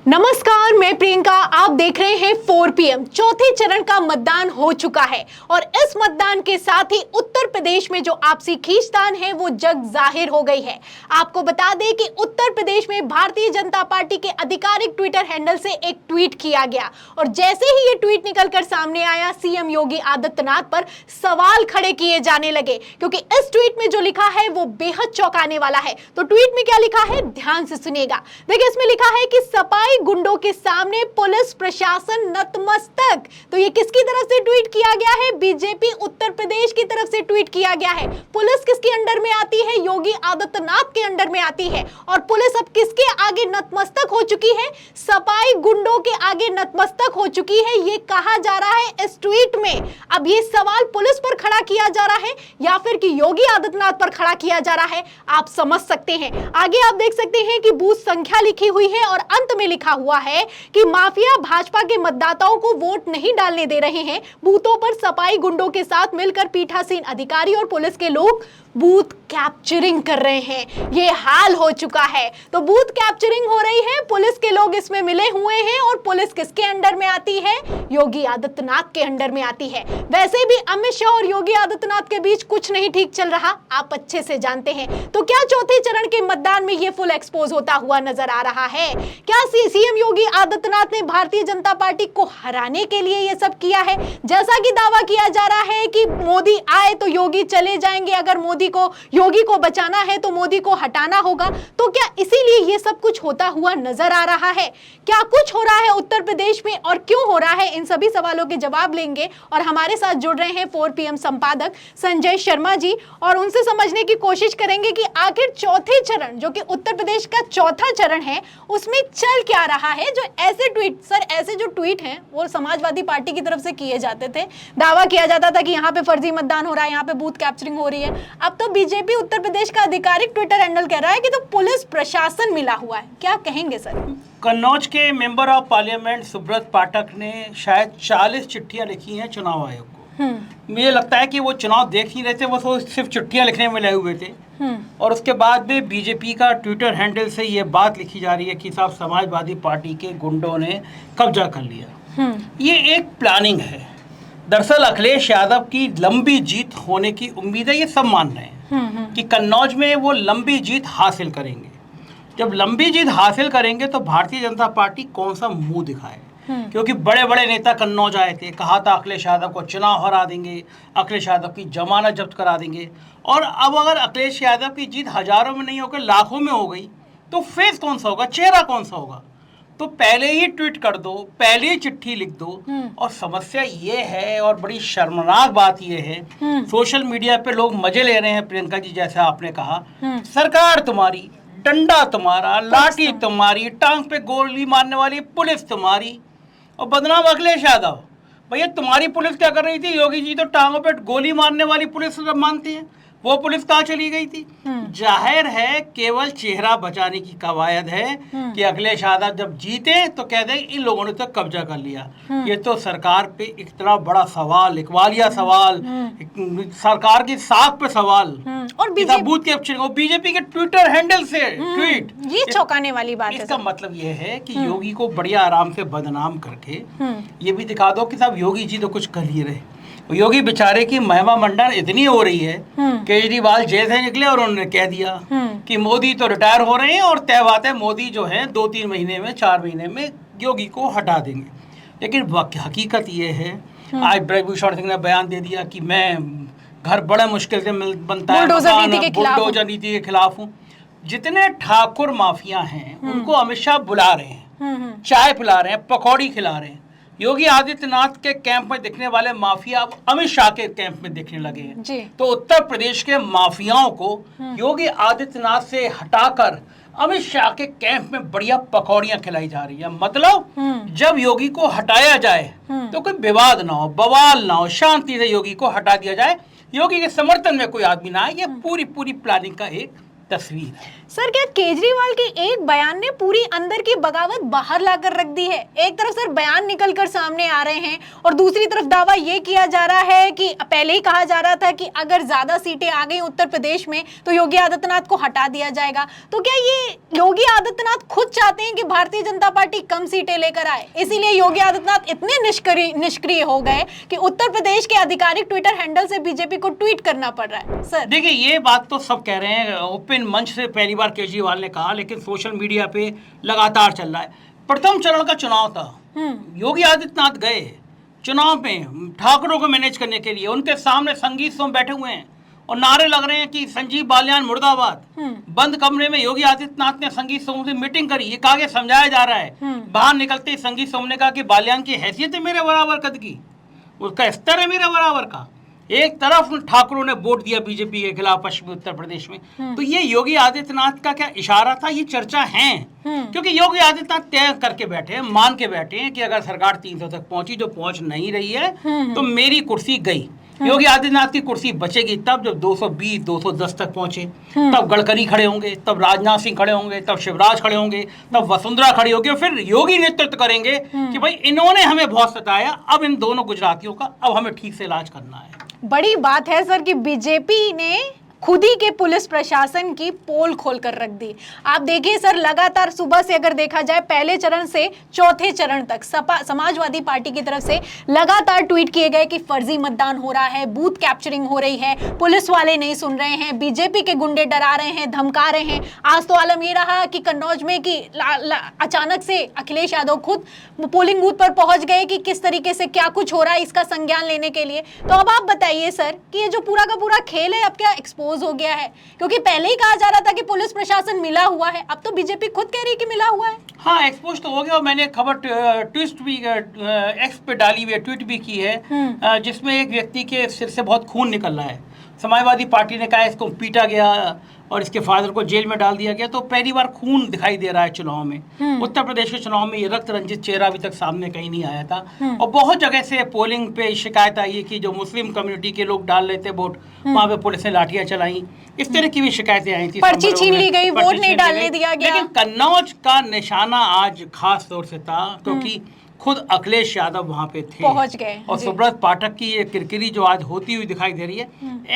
नमस्कार, मैं प्रियंका। आप देख रहे हैं 4 PM। चौथे चरण का मतदान हो चुका है और इस मतदान के साथ ही उत्तर प्रदेश में जो आपसी खींचतान है वो जग जाहिर हो गई है। आपको बता दें कि उत्तर प्रदेश में भारतीय जनता पार्टी के आधिकारिक ट्विटर हैंडल से एक ट्वीट किया गया और जैसे ही ये ट्वीट निकलकर सामने आया, सीएम योगी आदित्यनाथ पर सवाल खड़े किए जाने लगे, क्योंकि इस ट्वीट में जो लिखा है वो बेहद चौंकाने वाला है। तो ट्वीट में क्या लिखा है, ध्यान से सुनिएगा। देखिए, इसमें लिखा है कि सपाई गुंडों के सामने पुलिस प्रशासन नतमस्तक। तो ये किसकी तरफ से ट्वीट किया गया है? बीजेपी उत्तर प्रदेश की तरफ से ट्वीट किया गया है। पुलिस किसके अंडर में आती है? योगी आदित्यनाथ के अंडर में आती है। और पुलिस अब किसके आगे नतमस्तक हो चुकी है? सपाई गुंडों के आगे नतमस्तक हो चुकी है, ये कहा जा रहा है इस ट्वीट में। अब ये सवाल पुलिस पर खड़ा किया जा रहा है या फिर कि योगी आदित्यनाथ पर खड़ा किया जा रहा है, आप समझ सकते हैं। आगे आप देख सकते हैं कि बूथ संख्या लिखी हुई है और अंत में लिखा हुआ है कि माफिया भाजपा के मतदाताओं को वोट नहीं डालने दे रहे हैं। बूथों पर सपाई गुंडों के साथ मिलकर पीठासीन अधिकारी और पुलिस के लोग बूथ कैप्चरिंग कर रहे हैं। ये हाल हो चुका है। तो बूथ कैप्चरिंग हो रही है, पुलिस के लोग इसमें मिले हुए हैं और पुलिस किसके अंडर में आती है? योगी आदित्यनाथ के अंडर में आती है। वैसे भी अमित शाह और योगी आदित्यनाथ के बीच कुछ नहीं ठीक चल रहा, आप अच्छे से जानते हैं। तो क्या चौथे चरण के मतदान में ये फुल एक्सपोज होता हुआ नजर आ रहा है? क्या सीएम योगी आदित्यनाथ ने भारतीय जनता पार्टी को हराने के लिए ये सब किया है? जैसा कि दावा किया जा रहा है कि मोदी आए तो योगी चले जाएंगे, अगर योगी को बचाना है तो मोदी को हटाना होगा। तो क्या इसीलिए ये सब कुछ होता हुआ नजर आ रहा है? क्या कुछ हो रहा है उत्तर प्रदेश में और क्यों हो रहा है? इन सभी सवालों के जवाब लेंगे और हमारे साथ जुड़ रहे हैं 4 PM संपादक संजय शर्मा जी, और उनसे समझने की कोशिश करेंगे कि आखिर चौथे चरण, जो कि उत्तर प्रदेश का चौथा चरण है, उसमें चल क्या रहा है। जो ऐसे जो ट्वीट हैं वो समाजवादी पार्टी की तरफ से किए जाते थे, दावा किया जाता था कि यहाँ पे फर्जी मतदान हो रहा है, यहाँ पे बूथ कैप्चरिंग हो रही है। अब तो बीजेपी उत्तर प्रदेश का आधिकारिक ट्विटर हैंडल कह रहा है कि तो पुलिस प्रशासन मिला हुआ है। क्या कहेंगे सर? कन्नौज के मेंबर ऑफ पार्लियामेंट सुब्रत पाठक ने शायद 40 चिट्ठियां लिखी हैं चुनाव आयोग को। मुझे लगता है कि वो चुनाव देख ही रहे थे, वो सिर्फ चिट्ठियां लिखने में लगे हुए थे। और उसके बाद में बीजेपी का ट्विटर हैंडल से ये बात लिखी जा रही है कि साहब समाजवादी पार्टी के गुंडों ने कब्जा कर लिया। ये एक प्लानिंग है। दरअसल अखिलेश यादव की लंबी जीत होने की उम्मीद है, ये सब मान रहे हैं कि कन्नौज में वो लंबी जीत हासिल करेंगे। जब लंबी जीत हासिल करेंगे तो भारतीय जनता पार्टी कौन सा मुंह दिखाए, क्योंकि बड़े बड़े नेता कन्नौज आए थे, कहा था अखिलेश यादव को चुनाव हरा देंगे, अखिलेश यादव की जमानत जब्त करा देंगे। और अब अगर अखिलेश यादव की जीत हजारों में नहीं होकर लाखों में हो गई तो फेस कौन सा होगा, चेहरा कौन सा होगा? तो पहले ही ट्वीट कर दो, पहले ही चिट्ठी लिख दो। और समस्या ये है, और बड़ी शर्मनाक बात ये है, सोशल मीडिया पे लोग मजे ले रहे हैं। प्रियंका जी, जैसे आपने कहा, सरकार तुम्हारी, डंडा तुम्हारा, लाठी तुम्हारी, टांग पे गोली मारने वाली पुलिस तुम्हारी, और बदनाम अखिलेश यादव। भैया, तुम्हारी पुलिस क्या कर रही थी? योगी जी तो टांगों पे गोली मारने वाली पुलिस मानते हैं, वो पुलिस कहाँ चली गई थी? जाहिर है केवल चेहरा बचाने की कवायद है कि अखिलेश यादव जब जीते तो कह दें इन लोगों ने तो कब्जा कर लिया। ये तो सरकार पे इतना बड़ा सवाल, इकबालिया सवाल, सरकार की साख पे सवाल, और बूथ कैप्चरिंग, बीजेपी के ट्विटर हैंडल से ट्वीट, ये चौंकाने वाली बात है। इसका मतलब ये है कि योगी को बढ़िया आराम से बदनाम करके ये भी दिखा दो कि साहब योगी जी तो कुछ कर ही रहे। योगी बेचारे की महिमा मंडन इतनी हो रही है, केजरीवाल जेल से निकले और उन्होंने कह दिया कि मोदी तो रिटायर हो रहे हैं और तय बात है मोदी जो है 2-3 महीने में, 4 महीने में योगी को हटा देंगे। लेकिन हकीकत ये है, आज ब्रजभूषण सिंह ने बयान दे दिया कि मैं घर बड़े मुश्किल से बनता है, बुलडोजर नीति के खिलाफ हूँ। जितने ठाकुर माफिया हैं उनको अमित शाह बुला रहे हैं, चाय पिला रहे हैं, पकौड़ी खिला रहे हैं। योगी आदित्यनाथ के कैंप में दिखने वाले माफिया अब अमित शाह के कैंप में दिखने लगे हैं। तो उत्तर प्रदेश के माफियाओं को योगी आदित्यनाथ से हटाकर अमित शाह के कैंप में बढ़िया पकौड़ियां खिलाई जा रही है। मतलब जब योगी को हटाया जाए तो कोई विवाद ना हो, बवाल ना हो, शांति से योगी को हटा दिया जाए, योगी के समर्थन में कोई आदमी ना आए। ये पूरी प्लानिंग का एक तस्वीर है। सर क्या केजरीवाल के एक बयान ने पूरी अंदर की बगावत बाहर लाकर रख दी है? एक तरफ सर बयान निकलकर सामने आ रहे हैं और दूसरी तरफ दावा ये किया जा रहा है कि पहले ही कहा जा रहा था कि अगर ज्यादा सीटें आ गई उत्तर प्रदेश में तो योगी आदित्यनाथ को हटा दिया जाएगा। तो क्या ये योगी आदित्यनाथ खुद चाहते हैं कि भारतीय जनता पार्टी कम सीटें लेकर आए, इसीलिए योगी आदित्यनाथ इतने निष्क्रिय हो गए कि उत्तर प्रदेश के आधिकारिक ट्विटर हैंडल से बीजेपी को ट्वीट करना पड़ रहा है? सर देखिए, ये बात तो सब कह रहे हैं, ओपन मंच से पहली बार केजरीवाल ने कहा, लेकिन सोशल मीडिया पे लगातार चल रहा है। प्रथम चरण का चुनाव था, योगी आदित्यनाथ गए चुनाव में ठाकरों को मैनेज करने के लिए, उनके सामने संगीत सोम बैठे हुए हैं और नारे लग रहे हैं कि संजीव बालियान मुर्दाबाद। बंद कमरे में योगी आदित्यनाथ ने संगीत सोम से मीटिंग करी, ये आगे समझाया जा रहा है। बाहर निकलते ही संगीत सोम ने कहा कि बालियान की हैसियत है मेरे बराबर कद की, उसका स्तर है मेरे बराबर का। एक तरफ ठाकुरों ने वोट दिया बीजेपी के खिलाफ पश्चिमी उत्तर प्रदेश में, तो ये योगी आदित्यनाथ का क्या इशारा था? ये चर्चा है क्योंकि योगी आदित्यनाथ तय करके बैठे हैं, मान के बैठे हैं कि अगर सरकार 300 तक पहुंची, जो पहुंच नहीं रही है, तो मेरी कुर्सी गई। योगी आदित्यनाथ की कुर्सी बचेगी तब जब 220 210 तक पहुंचे, तब गडकरी खड़े होंगे, तब राजनाथ सिंह खड़े होंगे, तब शिवराज खड़े होंगे, तब वसुंधरा खड़ी होगी और फिर योगी नेतृत्व करेंगे कि भाई इन्होंने हमें बहुत सताया, अब इन दोनों गुजरातियों का अब हमें ठीक से इलाज करना है। बड़ी बात है सर कि बीजेपी ने खुद ही के पुलिस प्रशासन की पोल खोल कर रख दी। आप देखिए सर, लगातार सुबह से अगर देखा जाए पहले चरण से चौथे चरण तक समाजवादी पार्टी की तरफ से लगातार ट्वीट किए गए कि फर्जी मतदान हो रहा है, बूथ कैप्चरिंग हो रही है, पुलिस वाले नहीं सुन रहे हैं, बीजेपी के गुंडे डरा रहे हैं, धमका रहे हैं। आज तो आलम ये रहा कि कन्नौज में कि अचानक से अखिलेश यादव खुद पोलिंग बूथ पर पहुंच गए कि किस तरीके से क्या कुछ हो रहा है इसका संज्ञान लेने के लिए। तो अब आप बताइए सर कि ये जो पूरा का पूरा खेल है अब क्या एक्सपोज हो गया है? क्योंकि पहले ही कहा जा रहा था कि पुलिस प्रशासन मिला हुआ है, अब तो बीजेपी खुद कह रही है कि मिला हुआ है। हाँ, एक्सपोज तो हो गया और मैंने खबर ट्विस्ट भी एक्स पे डाली हुई है, ट्वीट भी की है, जिसमें एक व्यक्ति के सिर से बहुत खून निकल रहा है। समाजवादी पार्टी ने कहा इसको पीटा गया और इसके फादर को जेल में डाल दिया गया। तो पहली बार खून दिखाई दे रहा है चुनाव में। उत्तर प्रदेश के चुनाव में ये रक्त रंजित चेहरा अभी तक सामने कहीं नहीं आया था और बहुत जगह से पोलिंग पे शिकायत आई है कि जो मुस्लिम कम्युनिटी के लोग डाल लेते वोट, वहाँ पे पुलिस ने लाठियां चलाई, इस तरह की भी शिकायतें आई थी। पर्ची छीन ली गई, वोट नहीं डालने दिया गया। लेकिन कन्नौज का निशाना आज खास तौर से था क्योंकि खुद अखिलेश यादव वहां पे थे, पहुंच गए और सुब्रत पाठक की ये किरकिरी जो आज होती हुई दिखाई दे रही है।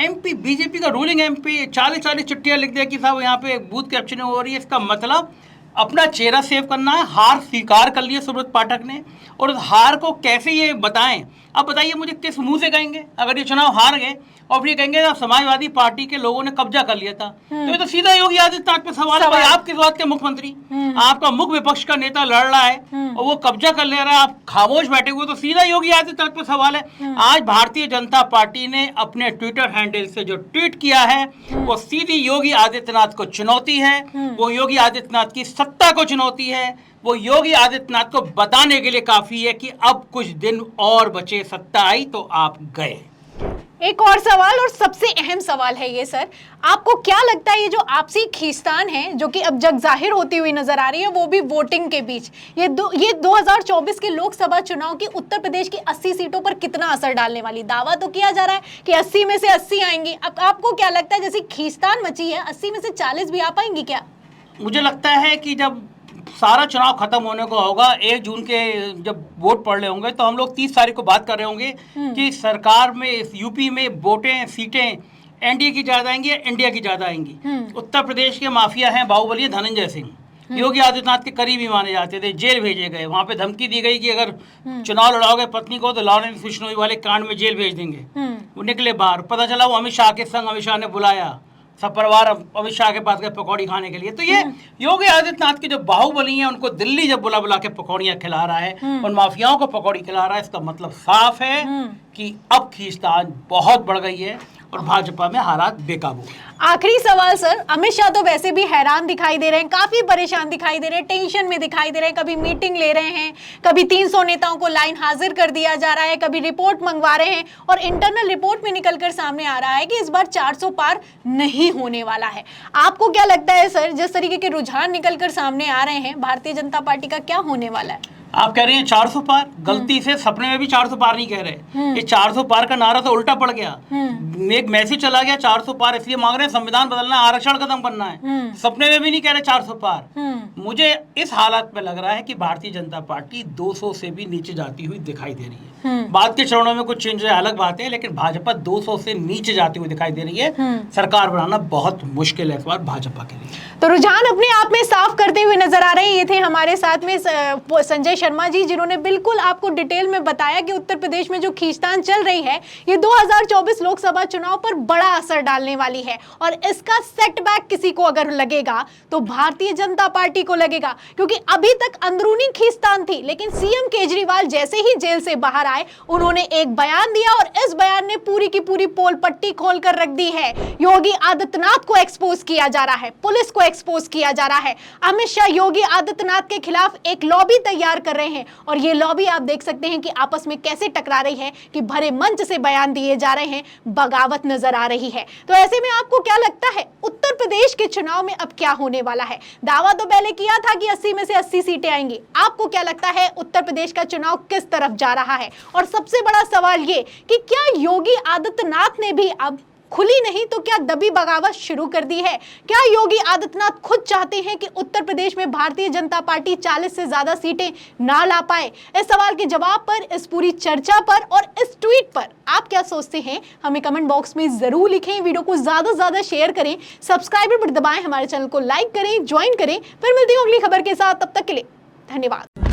एमपी बीजेपी का रूलिंग एमपी 40 चिट्ठियां लिख दिया कि साहब यहाँ पे बूथ कैप्चरिंग हो रही है। इसका मतलब अपना चेहरा सेव करना है। हार स्वीकार कर लिया सुब्रत पाठक ने, और उस हार को कैसे ये बताएं? अब बताइए मुझे, किस मुंह से कहेंगे अगर ये चुनाव हार गए और फिर कहेंगे समाजवादी पार्टी के लोगों ने कब्जा कर लिया था? तो ये तो सीधा योगी आदित्यनाथ पे सवाल है। भाई आप किस बात के मुख्यमंत्री? आपका मुख्य विपक्ष का नेता लड़ रहा है और वो कब्जा कर ले रहा है, आप खामोश बैठे हुए, तो सीधा योगी आदित्यनाथ पे सवाल है। आज भारतीय जनता पार्टी ने अपने ट्विटर हैंडल से जो ट्वीट किया है वो सीधी योगी आदित्यनाथ को चुनौती है, वो योगी आदित्यनाथ की सत्ता को चुनौती है, वो योगी आदित्यनाथ को बताने के लिए काफी है कि अब कुछ दिन और बचे, सत्ता आई तो आप गए। एक और सवाल, और सबसे अहम सवाल है ये सर, आपको क्या लगता है ये जो आपसी खींचतान है जो कि अब जग जाहिर होती हुई नजर आ रही है, वो भी वोटिंग के बीच, ये 2024 के लोकसभा चुनाव की उत्तर प्रदेश की 80 सीटों पर कितना असर डालने वाली? दावा तो किया जा रहा है कि 80 में से 80 आएंगी। अब आपको क्या लगता है, जैसी खींचतान मची है, 80 में से 40 भी आ पाएंगी क्या? मुझे लगता है कि जब सारा चुनाव खत्म होने को होगा, 1 जून के जब वोट पड़ रहे होंगे, तो हम लोग 30 तारीख को बात कर रहे होंगे कि सरकार में इस यूपी में वोटें सीटें एनडीए की ज्यादा आएंगी या इंडिया की ज्यादा आएंगी। उत्तर प्रदेश के माफिया हैं बाहुबली धनंजय सिंह, योगी आदित्यनाथ के करीबी माने जाते थे, जेल भेजे गए। वहां पे धमकी दी गई कि अगर चुनाव लड़ाओगे पत्नी को तो लॉरेंस बिश्नोई वाले कांड में जेल भेज देंगे। वो निकले बाहर, पता चला वो अमित शाह के संग, अमित शाह ने बुलाया सब परिवार अमित शाह के पास गए पकौड़ी खाने के लिए। तो ये योगी आदित्यनाथ के जो बाहुबली हैं उनको दिल्ली जब बुला बुला के पकौड़ियां खिला रहा है, उन माफियाओं को पकौड़ी खिला रहा है, इसका मतलब साफ है कि अब खींचतान बहुत बढ़ गई है और भाजपा में हालात बेकाबू। आखिरी सवाल सर, अमित शाह तो वैसे भी हैरान दिखाई दे रहे हैं, काफी परेशान दिखाई दे रहे हैं, टेंशन में दिखाई दे रहे हैं। कभी मीटिंग ले रहे हैं, कभी 300 नेताओं को लाइन हाजिर कर दिया जा रहा है, कभी रिपोर्ट मंगवा रहे हैं, और इंटरनल रिपोर्ट में निकलकर सामने आ रहा है कि इस बार 400 पार नहीं होने वाला है। आपको क्या लगता है सर, जिस तरीके के रुझान निकलकर सामने आ रहे हैं, भारतीय जनता पार्टी का क्या होने वाला है? आप कह रहे हैं 400 पार, गलती से सपने में भी 400 पार नहीं कह रहे। ये 400 पार का नारा तो उल्टा पड़ गया, एक मैसेज चला गया 400 पार इसलिए मांग रहे हैं, संविधान बदलना है, आरक्षण खत्म करना है। सपने में भी नहीं कह रहे 400 पार। मुझे इस हालत में लग रहा है कि भारतीय जनता पार्टी 200 से भी नीचे जाती हुई दिखाई दे रही है। बाद के चरणों में कुछ चेंज अलग बात है, लेकिन भाजपा 200 से नीचे जाती हुई दिखाई दे रही है। सरकार बनाना बहुत मुश्किल है इस बार भाजपा के लिए। तो रुझान अपने आप में साफ करते हुए नजर आ रहे हैं। ये थे हमारे साथ में संजय शर्मा जी, जिन्होंने बिल्कुल आपको डिटेल में बताया कि उत्तर प्रदेश में जो खींचतान चल रही है ये 2024 लोकसभा चुनाव पर बड़ा असर डालने वाली है, और इसका सेटबैक किसी को अगर लगेगा तो भारतीय जनता पार्टी को लगेगा, क्योंकि अभी तक अंदरूनी खींचतान थी, लेकिन सीएम केजरीवाल जैसे ही जेल से बाहर आए उन्होंने एक बयान दिया और इस बयान ने पूरी की पूरी पोल पट्टी खोल कर रख दी है। योगी आदित्यनाथ को एक्सपोज किया जा रहा है, पुलिस को एक्सपोज किया जा रहा है। अमित शाह योगी आदित्यनाथ के खिलाफ एक लॉबी तैयार कर रहे हैं, और ये लॉबी आप देख सकते हैं कि आपस में कैसे टकरा रही है कि भरे मंच से बयान दिए जा रहे हैं, बगावत नजर आ रही है। तो ऐसे में आपको क्या लगता है उत्तर प्रदेश के चुनाव में अब क्या होने वाला है? दावा तो पहले किया था कि 80 में से 80 सीटें आएंगी। आपको क्या लगता है उत्तर प्रदेश का चुनाव किस तरफ जा रहा है? और सबसे बड़ा सवाल ये कि क्या योगी आदित्यनाथ ने भी अब खुली नहीं तो क्या दबी बगावत शुरू कर दी है? क्या योगी आदित्यनाथ खुद चाहते हैं कि उत्तर प्रदेश में भारतीय जनता पार्टी 40 से ज्यादा सीटें ना ला पाए? इस सवाल के जवाब पर, इस पूरी चर्चा पर और इस ट्वीट पर आप क्या सोचते हैं हमें कमेंट बॉक्स में जरूर लिखें। वीडियो को ज्यादा से ज्यादा शेयर करें, सब्सक्राइब बटन दबाएं, हमारे चैनल को लाइक करें, ज्वाइन करें। फिर मिलती हूँ अगली खबर के साथ, तब तक के लिए धन्यवाद।